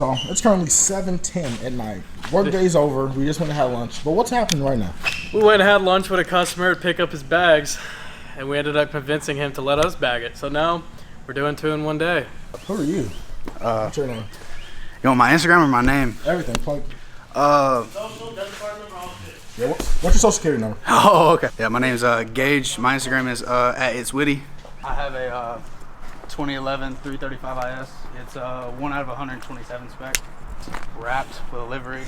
So it's currently 7:10 at night. Work day's over. We just went to have lunch. But what's happening right now? We went and had lunch with a customer to pick up his bags, and we ended up convincing him to let us bag it. So now we're doing 2 in 1 day. Who are you? What's your name? You want my Instagram or my name? Everything. Plug. Social, debit card number, all shit. Yeah, what's your social security number? Oh, okay. Yeah, my name's Gage. My Instagram is at It's Witty. I have a 2011 335 IS. It's 1 out of 127 spec. Wrapped with a livery,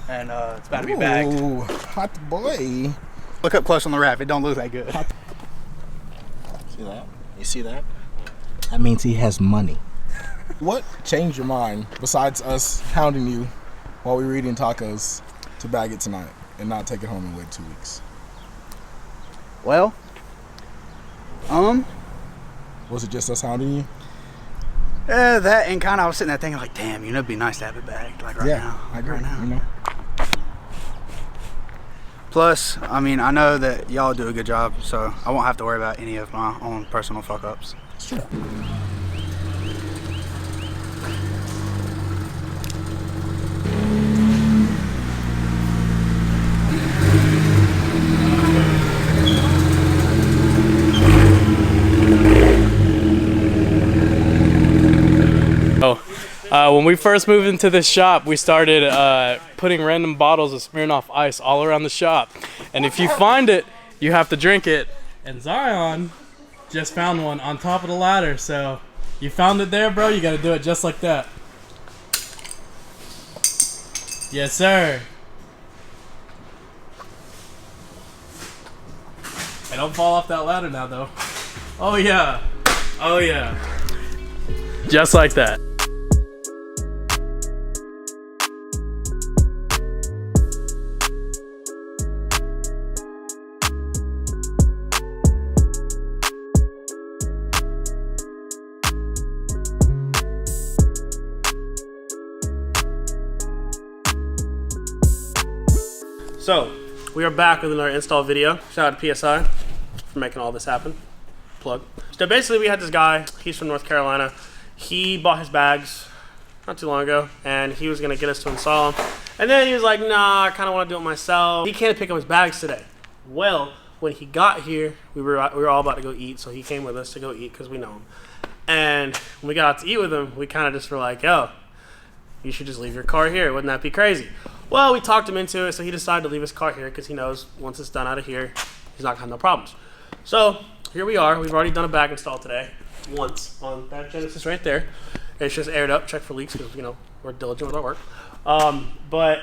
and it's about to be bagged. Ooh, hot boy. Look up close on the wrap. It don't look that good. See that? You see that? That means he has money. What changed your mind besides us hounding you while we were eating tacos to bag it tonight and not take it home and wait 2 weeks? Well, was it just us hounding you? That and kind of I was sitting there thinking like, damn, you know, it'd be nice to have it bagged like right now. I agree. Right now. You know? Plus, I mean, I know that y'all do a good job, so I won't have to worry about any of my own personal fuck ups. It's true. When we first moved into this shop, we started putting random bottles of Smirnoff Ice all around the shop. And if you find it, you have to drink it. And Zion just found one on top of the ladder. So you found it there, bro, you gotta do it just like that. Yes, sir. Hey, don't fall off that ladder now, though. Oh, yeah. Oh, yeah. Just like that. So, we are back with another install video. Shout out to PSI for making all this happen. Plug. So basically we had this guy, he's from North Carolina. He bought his bags not too long ago, and he was gonna get us to install them. And then he was like, nah, I kinda wanna do it myself. He came to pick up his bags today. Well, when he got here, we were all about to go eat, so he came with us to go eat because we know him. And when we got out to eat with him, we kinda just were like, yo, you should just leave your car here. Wouldn't that be crazy? Well, we talked him into it, so he decided to leave his car here because he knows once it's done out of here, he's not gonna have no problems. So here we are. We've already done a bag install today, once on that Genesis right there. It's just aired up, check for leaks because you know we're diligent with our work. But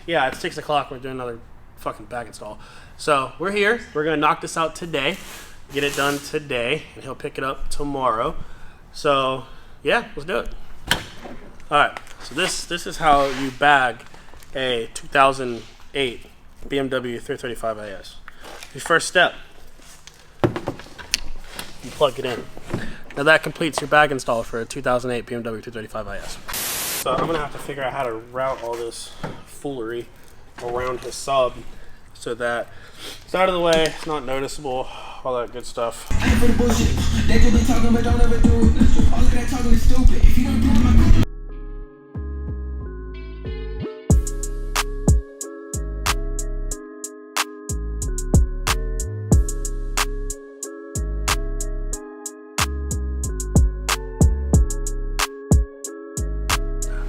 yeah, it's 6 o'clock. We're doing another fucking bag install. So we're here. We're gonna knock this out today, get it done today, and he'll pick it up tomorrow. So yeah, let's do it. All right. So this is how you bag a 2008 BMW 335 IS. Your first step, you plug it in. Now that completes your bag install for a 2008 BMW 335 IS. So I'm gonna have to figure out how to route all this foolery around his sub so that it's out of the way, it's not noticeable, all that good stuff.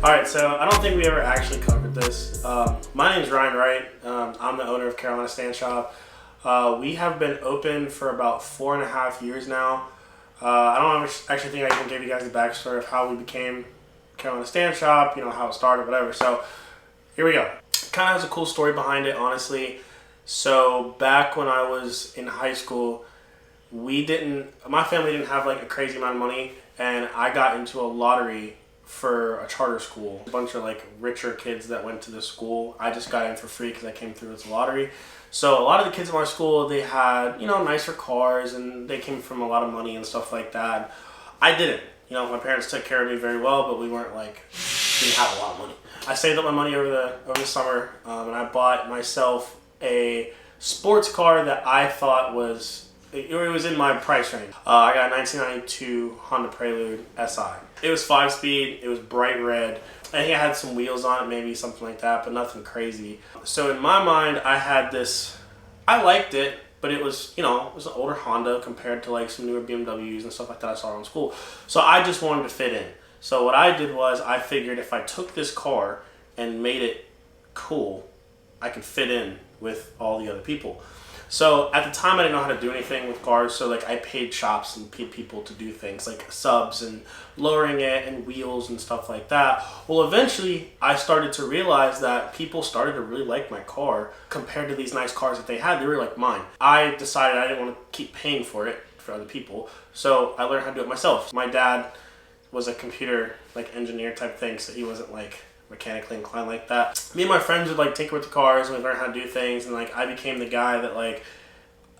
Alright, so I don't think we ever actually covered this. My name's Ryan Wright. I'm the owner of Carolina Stand Shop. We have been open for about 4.5 years now. I don't actually think I even gave you guys the backstory of how we became Carolina Stand Shop, you know, how it started, whatever. So here we go. Kind of has a cool story behind it, honestly. So back when I was in high school, my family didn't have like a crazy amount of money, and I got into a lottery for a charter school. A bunch of like richer kids that went to this school. I just got in for free because I came through as a lottery. So a lot of the kids in our school, they had, you know, nicer cars and they came from a lot of money and stuff like that. I didn't. You know, my parents took care of me very well, but we weren't like, didn't have a lot of money. I saved up my money over the summer, and I bought myself a sports car that I thought was, it was in my price range. I got a 1992 Honda Prelude SI. It was 5-speed, it was bright red, And he had some wheels on it, maybe something like that, but nothing crazy. So in my mind, I had this, I liked it, but it was, you know, it was an older Honda compared to like some newer BMWs and stuff like that I saw around school. So I just wanted to fit in. So what I did was I figured if I took this car and made it cool, I could fit in with all the other people. So at the time I didn't know how to do anything with cars, so like I paid shops and paid people to do things like subs and lowering it and wheels and stuff like that. Well, eventually I started to realize that people started to really like my car compared to these nice cars that they had. They were like mine. I decided I didn't want to keep paying for it for other people, so I learned how to do it myself. My dad was a computer like engineer type thing, so he wasn't like mechanically inclined like that. Me and my friends would like tinker with the cars and we learned how to do things, and like I became the guy that like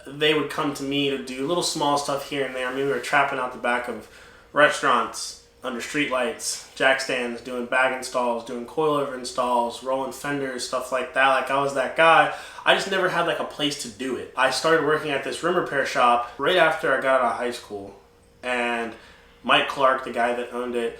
they would come to me to do little small stuff here and there. I mean, we were trapping out the back of restaurants, under street lights, jack stands, doing bag installs, doing coilover installs, rolling fenders, stuff like that. Like I was that guy. I just never had like a place to do it. I started working at this rim repair shop right after I got out of high school, and Mike Clark, the guy that owned it,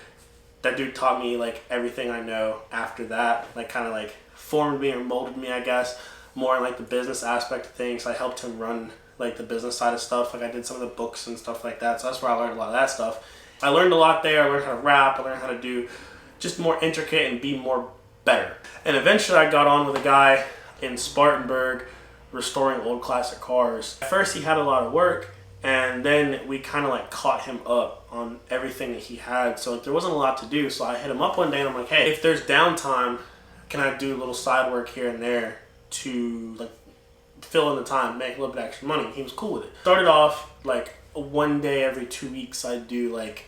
that dude taught me like everything I know after that, like kind of like formed me or molded me, I guess, more in like the business aspect of things. I helped him run like the business side of stuff. Like I did some of the books and stuff like that. So that's where I learned a lot of that stuff. I learned a lot there. I learned how to rap. I learned how to do just more intricate and be more better. And eventually I got on with a guy in Spartanburg restoring old classic cars. At first he had a lot of work, and then we kind of like caught him up on everything that he had. So like, there wasn't a lot to do. So I hit him up one day and I'm like, hey, if there's downtime, can I do a little side work here and there to like fill in the time, make a little bit extra money? He was cool with it. Started off like one day every 2 weeks I'd do like,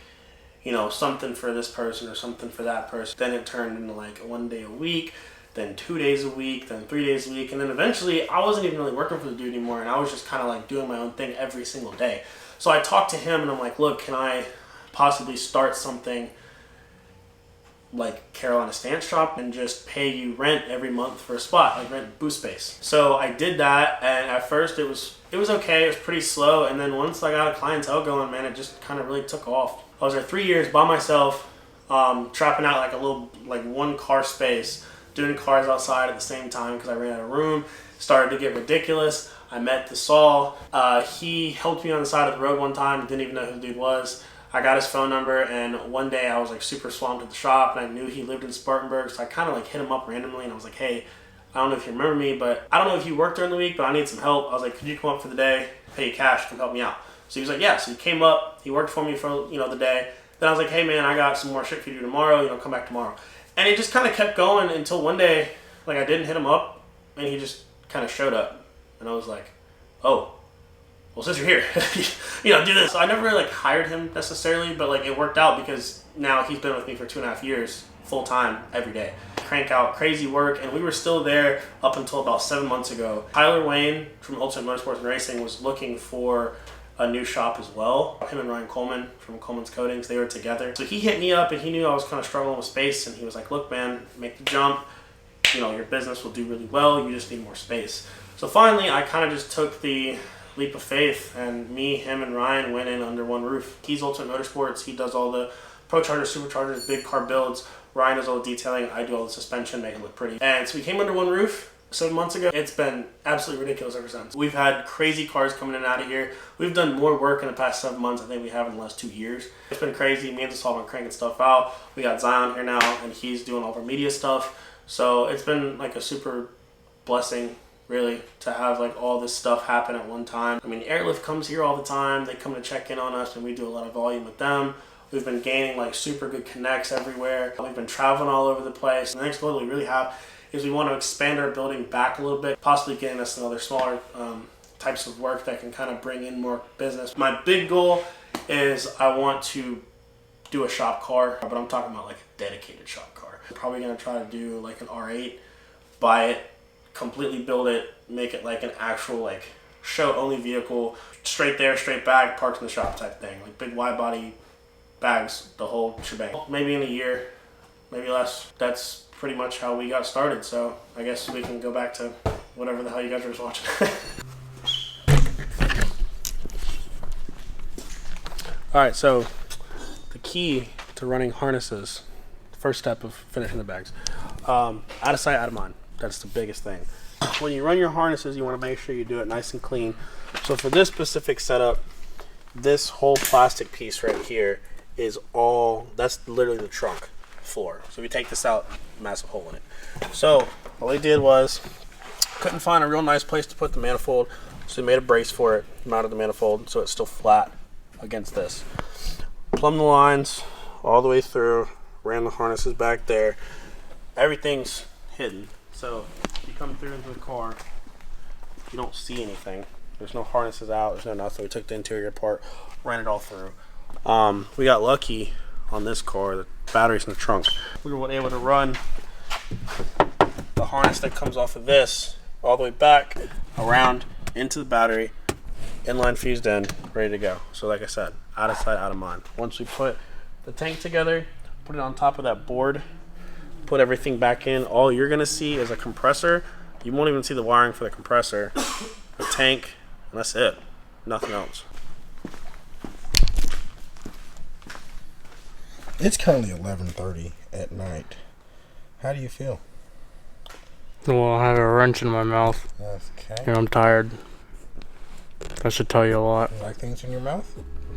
you know, something for this person or something for that person. Then it turned into like 1 day a week, then 2 days a week, then 3 days a week. And then eventually I wasn't even really working for the dude anymore, and I was just kind of like doing my own thing every single day. So I talked to him and I'm like, look, can I possibly start something like Carolina Stance Shop and just pay you rent every month for a spot, like rent booth space? So I did that, and at first it was okay, it was pretty slow, and then once I got a clientele going, man, it just kind of really took off. I was there 3 years by myself, trapping out like a little, like 1 car space, doing cars outside at the same time because I ran out of room. Started to get ridiculous. I met the Saul. He helped me on the side of the road one time, didn't even know who the dude was. I got his phone number, and one day I was like super swamped at the shop, and I knew he lived in Spartanburg, so I kind of like hit him up randomly, and I was like, hey, I don't know if you remember me, but I don't know if you work during the week, but I need some help. I was like, could you come up for the day, pay you cash, come help me out? So he was like, yeah. So he came up, he worked for me for, you know, the day. Then I was like, hey man, I got some more shit for you to do tomorrow, you know, come back tomorrow. And it just kind of kept going until one day, like I didn't hit him up, and he just kind of showed up, and I was like, oh, well, since you're here, you know, do this. So I never really like hired him necessarily, but like it worked out because now he's been with me for 2.5 years, full time, every day. Crank out crazy work, and we were still there up until about 7 months ago. Tyler Wayne from Ultimate Motorsports and Racing was looking for a new shop as well. Him and Ryan Coleman from Coleman's Coatings, they were together. So he hit me up, and he knew I was kind of struggling with space, and he was like, look man, make the jump. You know, your business will do really well, you just need more space. So finally, I kind of just took the leap of faith, and me, him, and Ryan went in under one roof. He's Ultimate Motorsports. He does all the Pro Chargers, Superchargers, big car builds. Ryan does all the detailing. I do all the suspension, make it look pretty. And so we came under one roof 7 months ago. It's been absolutely ridiculous ever since. We've had crazy cars coming in and out of here. We've done more work in the past 7 months than we have in the last 2 years. It's been crazy. Me and Saul have been cranking stuff out. We got Zion here now, and he's doing all of our media stuff. So it's been like a super blessing, really, to have like all this stuff happen at one time. I mean, Airlift comes here all the time. They come to check in on us, and we do a lot of volume with them. We've been gaining like super good connects everywhere. We've been traveling all over the place. The next goal that we really have is we want to expand our building back a little bit, possibly getting us some other smaller types of work that can kind of bring in more business. My big goal is I want to do a shop car, but I'm talking about like a dedicated shop car. I'm probably going to try to do like an R8, buy it, completely build it, make it like an actual like show only vehicle, straight there, straight back, parked in the shop type thing, like big wide body bags, the whole shebang. Maybe in a year, maybe less. That's pretty much how we got started. So I guess we can go back to whatever the hell you guys were just watching. All right, so the key to running harnesses first step of finishing the bags. Out of sight, out of mind. That's the biggest thing. When you run your harnesses, you want to make sure you do it nice and clean. So for this specific setup, this whole plastic piece right here is all, that's literally the trunk floor. So if you take this out, massive hole in it. So all we did was, couldn't find a real nice place to put the manifold, so we made a brace for it, mounted the manifold so it's still flat against this. Plumbed the lines all the way through, ran the harnesses back there. Everything's hidden. So if you come through into the car, you don't see anything. There's no harnesses out, there's no nothing. We took the interior part, ran it all through. We got lucky on this car, the battery's in the trunk. We were able to run the harness that comes off of this all the way back, around, into the battery, inline fused in, ready to go. So like I said, out of sight, out of mind. Once we put the tank together, put it on top of that board, put everything back in, all you're gonna see is a compressor. You won't even see the wiring for the compressor, a tank, and that's it. Nothing else. It's currently 11:30 at night. How do you feel? Well, I have a wrench in my mouth. Okay. And I'm tired. That should tell you a lot. You like things in your mouth?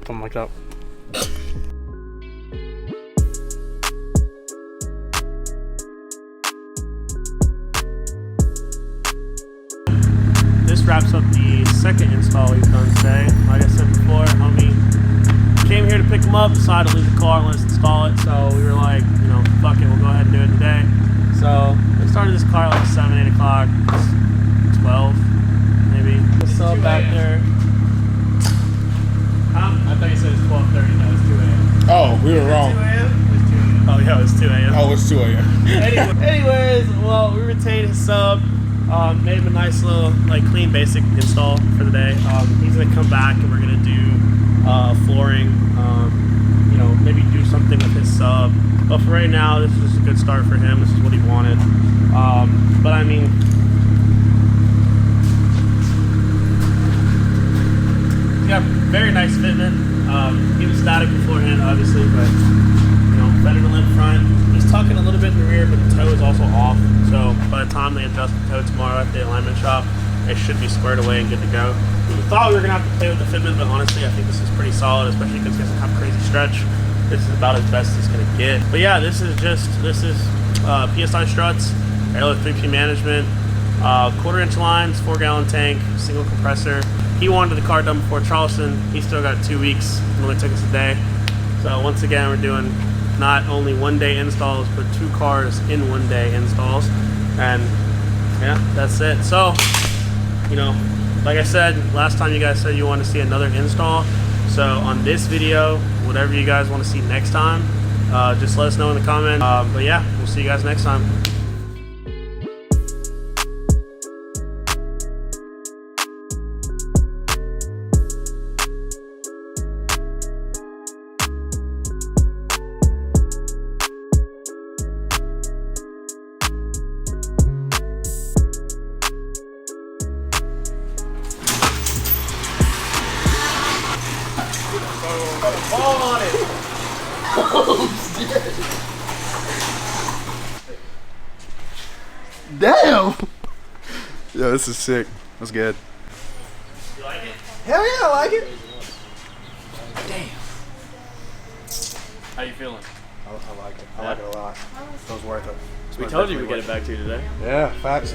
Something like that. This wraps up the second install we've done today. Like I said before, homie came here to pick him up, decided to leave the car and let's install it. So we were like, you know, fuck it, we'll go ahead and do it today. So we started this car like 7, 8 o'clock, 12 maybe. The sub back there. I thought you said it's 12:30, no, it's 2 a.m. Oh, we were wrong. 2 a.m.? Oh yeah, it was 2 a.m. Oh, it's 2 a.m. Anyways, well, we retained his sub. Made him a nice little, like, clean, basic install for the day. He's gonna come back and we're gonna do flooring. You know, maybe do something with his sub. But for right now, this is just a good start for him. This is what he wanted. But I mean, he's got very nice fitment. He was static beforehand, obviously, but you know, better to limp front. He's tucking a little bit in the rear, but the toe is also off. So by the time they adjust the toe tomorrow at the alignment shop, it should be squared away and good to go. We thought we were gonna have to play with the fitment, but honestly, I think this is pretty solid, especially because he doesn't have crazy stretch. This is about as best it's gonna get. But yeah, this is PSI struts, airlift 3P management, 1/4 inch lines, 4-gallon tank, single compressor. He wanted the car done before Charleston. He still got 2 weeks. It only took us a day. So once again, we're doing not only 1-day installs, but 2 cars in 1-day installs. And yeah, that's it. So, you know, like I said, last time you guys said you wanted to see another install. So on this video, whatever you guys want to see next time, just let us know in the comments. But yeah, we'll see you guys next time. Fall on it. Damn! Yo, this is sick. That's good. You like it? Hell yeah, I like it. Damn. How you feeling? I like it. I like it a lot. It was worth it. We told you we'd get it back to you today. Yeah, facts.